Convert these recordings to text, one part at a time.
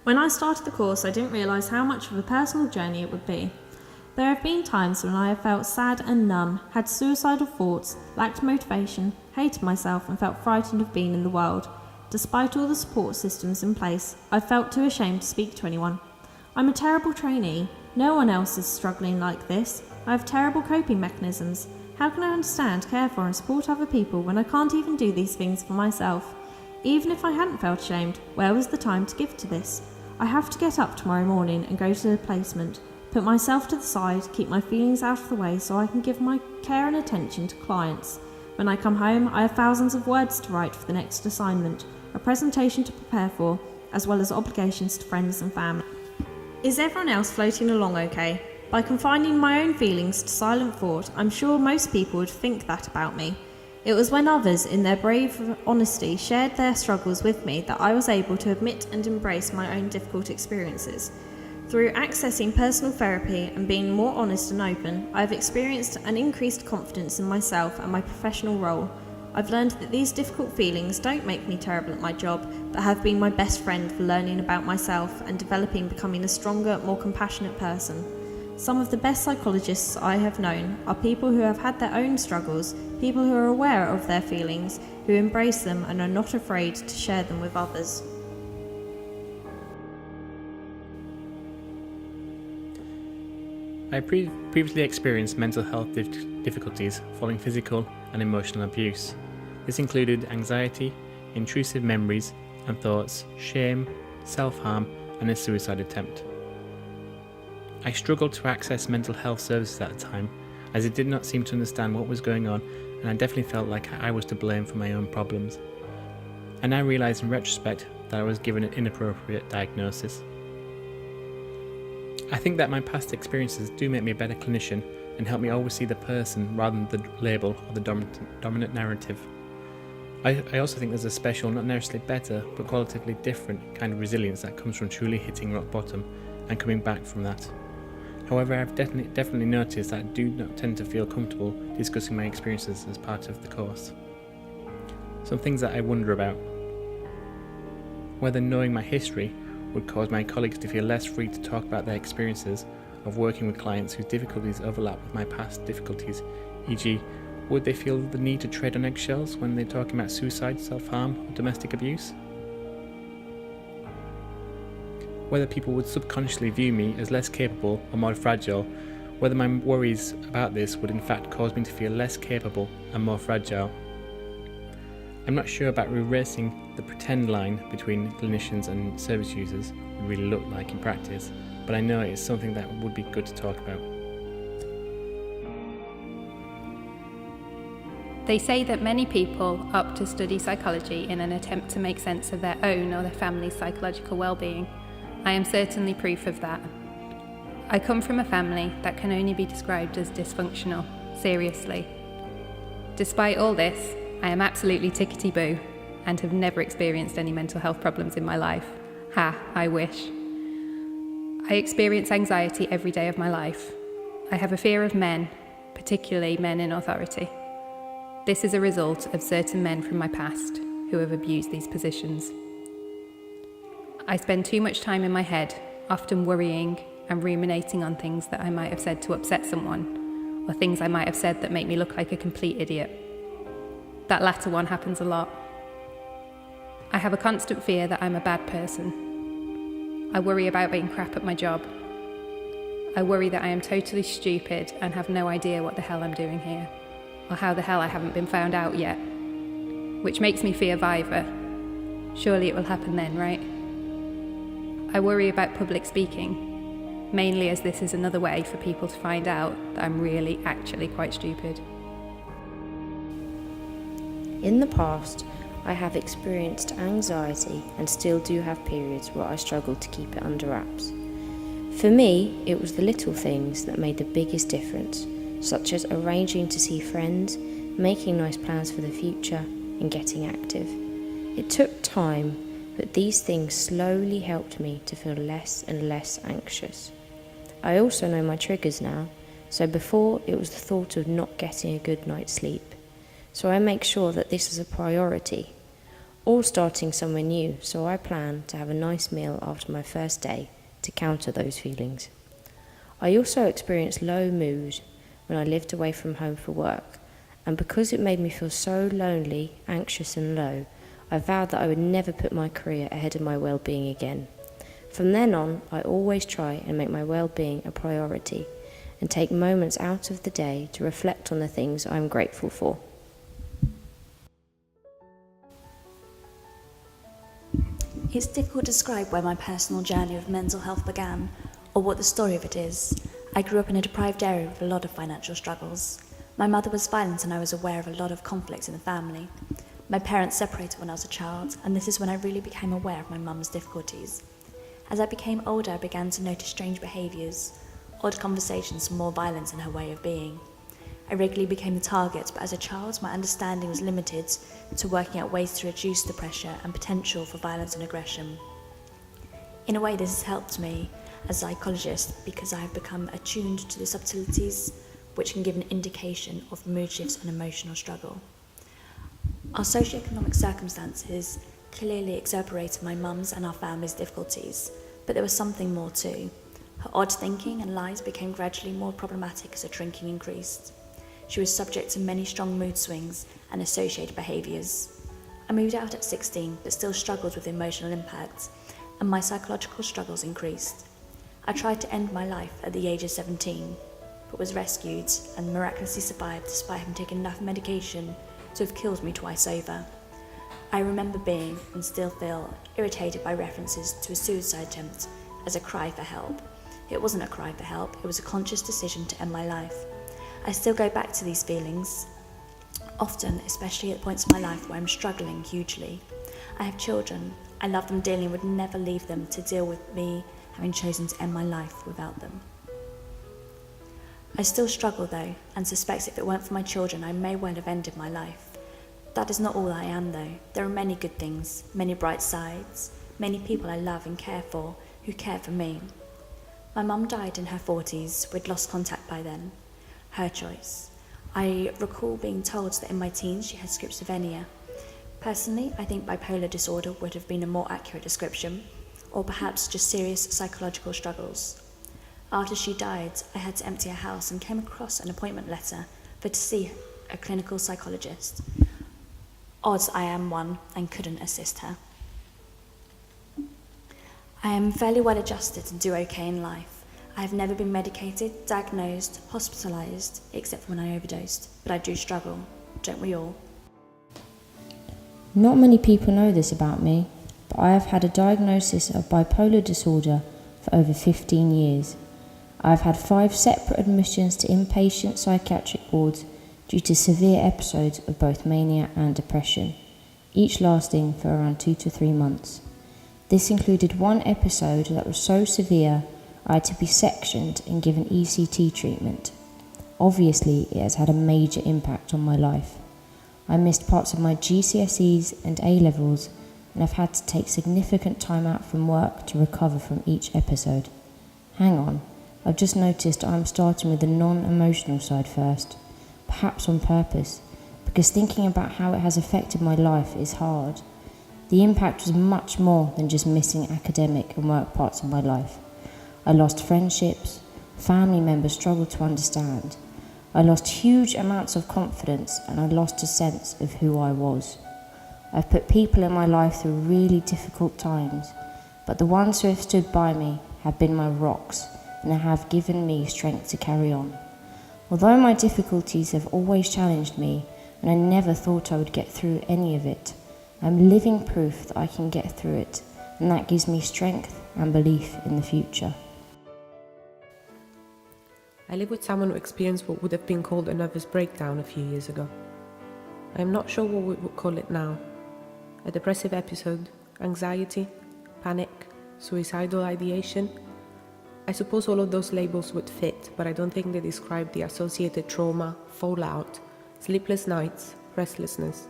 When I started the course, I didn't realise how much of a personal journey it would be. There have been times when I have felt sad and numb, had suicidal thoughts, lacked motivation, hated myself and felt frightened of being in the world. Despite all the support systems in place, I felt too ashamed to speak to anyone. I'm a terrible trainee. No one else is struggling like this. I have terrible coping mechanisms. How can I understand, care for and support other people when I can't even do these things for myself? Even if I hadn't felt ashamed, where was the time to give to this? I have to get up tomorrow morning and go to the placement, put myself to the side, keep my feelings out of the way so I can give my care and attention to clients. When I come home, I have thousands of words to write for the next assignment, a presentation to prepare for, as well as obligations to friends and family. Is everyone else floating along okay? By confining my own feelings to silent thought, I'm sure most people would think that about me. It was when others, in their brave honesty, shared their struggles with me that I was able to admit and embrace my own difficult experiences. Through accessing personal therapy and being more honest and open, I have experienced an increased confidence in myself and my professional role. I've learned that these difficult feelings don't make me terrible at my job, but have been my best friend for learning about myself and becoming a stronger, more compassionate person. Some of the best psychologists I have known are people who have had their own struggles, people who are aware of their feelings, who embrace them and are not afraid to share them with others. I previously experienced mental health difficulties following physical and emotional abuse. This included anxiety, intrusive memories and thoughts, shame, self-harm and a suicide attempt. I struggled to access mental health services at the time, as I did not seem to understand what was going on, and I definitely felt like I was to blame for my own problems. I now realise in retrospect that I was given an inappropriate diagnosis. I think that my past experiences do make me a better clinician and help me always see the person rather than the label or the dominant narrative. I also think there's a special, not necessarily better, but qualitatively different kind of resilience that comes from truly hitting rock bottom and coming back from that. However, I've definitely noticed that I do not tend to feel comfortable discussing my experiences as part of the course. Some things that I wonder about: whether knowing my history would cause my colleagues to feel less free to talk about their experiences of working with clients whose difficulties overlap with my past difficulties, e.g., would they feel the need to tread on eggshells when they're talking about suicide, self-harm, or domestic abuse? Whether people would subconsciously view me as less capable or more fragile, whether my worries about this would in fact cause me to feel less capable and more fragile. I'm not sure about erasing the pretend line between clinicians and service users would really look like in practice, but I know it's something that would be good to talk about. They say that many people opt to study psychology in an attempt to make sense of their own or their family's psychological well-being. I am certainly proof of that. I come from a family that can only be described as dysfunctional, seriously. Despite all this, I am absolutely tickety-boo and have never experienced any mental health problems in my life. Ha, I wish. I experience anxiety every day of my life. I have a fear of men, particularly men in authority. This is a result of certain men from my past who have abused these positions. I spend too much time in my head, often worrying and ruminating on things that I might have said to upset someone, or things I might have said that make me look like a complete idiot. That latter one happens a lot. I have a constant fear that I'm a bad person. I worry about being crap at my job. I worry that I am totally stupid and have no idea what the hell I'm doing here, or how the hell I haven't been found out yet. Which makes me fear Viva. Surely it will happen then, right? I worry about public speaking, mainly as this is another way for people to find out that I'm really actually quite stupid. In the past, I have experienced anxiety and still do have periods where I struggle to keep it under wraps. For me, it was the little things that made the biggest difference, such as arranging to see friends, making nice plans for the future, and getting active. It took time, but these things slowly helped me to feel less and less anxious. I also know my triggers now, so before it was the thought of not getting a good night's sleep. So I make sure that this is a priority. or starting somewhere new, so I plan to have a nice meal after my first day to counter those feelings. I also experienced low mood when I lived away from home for work, and because it made me feel so lonely, anxious and low, I vowed that I would never put my career ahead of my well-being again. From then on, I always try and make my well-being a priority and take moments out of the day to reflect on the things I'm grateful for. It's difficult to describe where my personal journey of mental health began, or what the story of it is. I grew up in a deprived area with a lot of financial struggles. My mother was violent and I was aware of a lot of conflicts in the family. My parents separated when I was a child, and this is when I really became aware of my mum's difficulties. As I became older, I began to notice strange behaviours, odd conversations and more violence in her way of being. I regularly became the target, but as a child, my understanding was limited to working out ways to reduce the pressure and potential for violence and aggression. In a way, this has helped me as a psychologist because I have become attuned to the subtleties which can give an indication of mood shifts and emotional struggle. Our socioeconomic circumstances clearly exacerbated my mum's and our family's difficulties, but there was something more too. Her odd thinking and lies became gradually more problematic as her drinking increased. She was subject to many strong mood swings and associated behaviours. I moved out at 16, but still struggled with emotional impact, and my psychological struggles increased. I tried to end my life at the age of 17, but was rescued and miraculously survived despite having taken enough medication to have killed me twice over. I remember being, and still feel, irritated by references to a suicide attempt as a cry for help. It wasn't a cry for help, it was a conscious decision to end my life. I still go back to these feelings, often, especially at points in my life where I'm struggling hugely. I have children, I love them dearly and would never leave them to deal with me having chosen to end my life without them. I still struggle though, and suspect if it weren't for my children I may well have ended my life. That is not all I am though. There are many good things, many bright sides, many people I love and care for who care for me. My mum died in her 40s, we'd lost contact by then. Her choice. I recall being told that in my teens she had schizophrenia. Personally, I think bipolar disorder would have been a more accurate description, or perhaps just serious psychological struggles. After she died, I had to empty her house and came across an appointment letter for to see a clinical psychologist. Odds I am one and couldn't assist her. I am fairly well adjusted and do okay in life. I have never been medicated, diagnosed, hospitalised, except when I overdosed, but I do struggle, don't we all? Not many people know this about me, but I have had a diagnosis of bipolar disorder for over 15 years. I have had 5 separate admissions to inpatient psychiatric wards due to severe episodes of both mania and depression, each lasting for around 2 to 3 months. This included one episode that was so severe I had to be sectioned and given ECT treatment. Obviously, it has had a major impact on my life. I missed parts of my GCSEs and A-levels and have had to take significant time out from work to recover from each episode. Hang on, I've just noticed I'm starting with the non-emotional side first, perhaps on purpose, because thinking about how it has affected my life is hard. The impact was much more than just missing academic and work parts of my life. I lost friendships, family members struggled to understand. I lost huge amounts of confidence and I lost a sense of who I was. I've put people in my life through really difficult times, but the ones who have stood by me have been my rocks and have given me strength to carry on. Although my difficulties have always challenged me and I never thought I would get through any of it, I'm living proof that I can get through it, and that gives me strength and belief in the future. I live with someone who experienced what would have been called a nervous breakdown a few years ago. I am not sure what we would call it now. A depressive episode, anxiety, panic, suicidal ideation. I suppose all of those labels would fit, but I don't think they describe the associated trauma, fallout, sleepless nights, restlessness,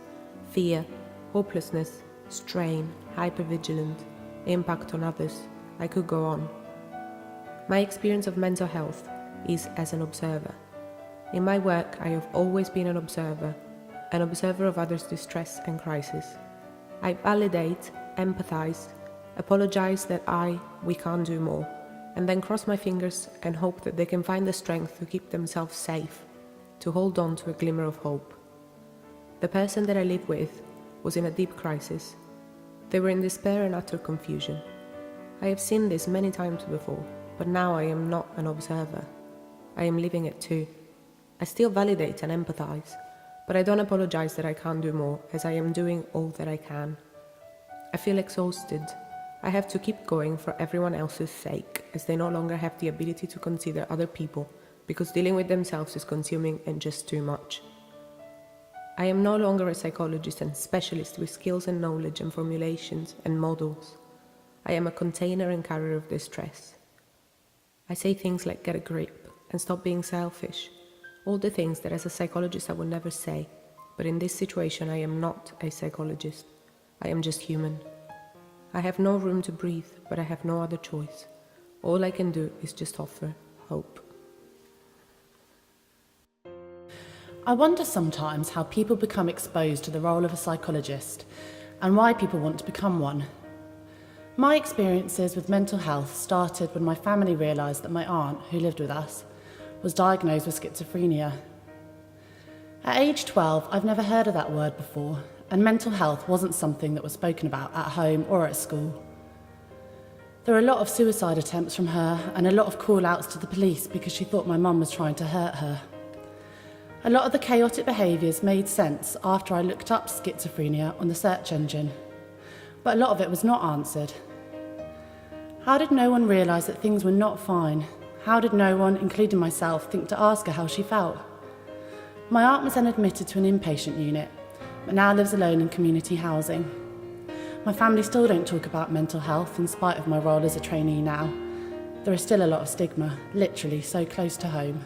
fear, hopelessness, strain, hypervigilance, impact on others. I could go on. My experience of mental health is as an observer. In my work, I have always been an observer of others' distress and crisis. I validate, empathise, apologise that we can't do more, and then cross my fingers and hope that they can find the strength to keep themselves safe, to hold on to a glimmer of hope. The person that I live with was in a deep crisis. They were in despair and utter confusion. I have seen this many times before, but now I am not an observer. I am living it too. I still validate and empathise, but I don't apologise that I can't do more, as I am doing all that I can. I feel exhausted. I have to keep going for everyone else's sake, as they no longer have the ability to consider other people, because dealing with themselves is consuming and just too much. I am no longer a psychologist and specialist with skills and knowledge and formulations and models. I am a container and carrier of distress. I say things like get a grip and stop being selfish, all the things that as a psychologist I would never say, but in this situation I am not a psychologist. I am just human. I have no room to breathe, but I have no other choice. All I can do is just offer hope. I wonder sometimes how people become exposed to the role of a psychologist and why people want to become one. My experiences with mental health started when my family realised that my aunt, who lived with us, was diagnosed with schizophrenia. At age 12, I've never heard of that word before, and mental health wasn't something that was spoken about at home or at school. There were a lot of suicide attempts from her and a lot of call-outs to the police because she thought my mum was trying to hurt her. A lot of the chaotic behaviours made sense after I looked up schizophrenia on the search engine, but a lot of it was not answered. How did no one realise that things were not fine? How did no one, including myself, think to ask her how she felt? My aunt was then admitted to an inpatient unit, but now lives alone in community housing. My family still don't talk about mental health in spite of my role as a trainee now. There is still a lot of stigma, literally so close to home.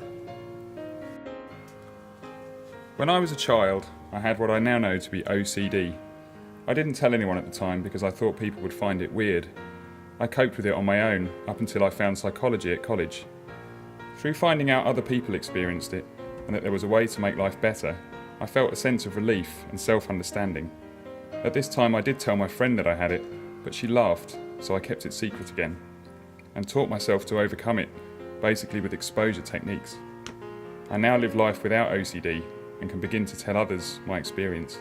When I was a child, I had what I now know to be OCD. I didn't tell anyone at the time because I thought people would find it weird. I coped with it on my own up until I found psychology at college. Through finding out other people experienced it and that there was a way to make life better, I felt a sense of relief and self-understanding. At this time I did tell my friend that I had it, but she laughed, so I kept it secret again and taught myself to overcome it, basically with exposure techniques. I now live life without OCD and can begin to tell others my experience.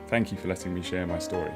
Thank you for letting me share my story.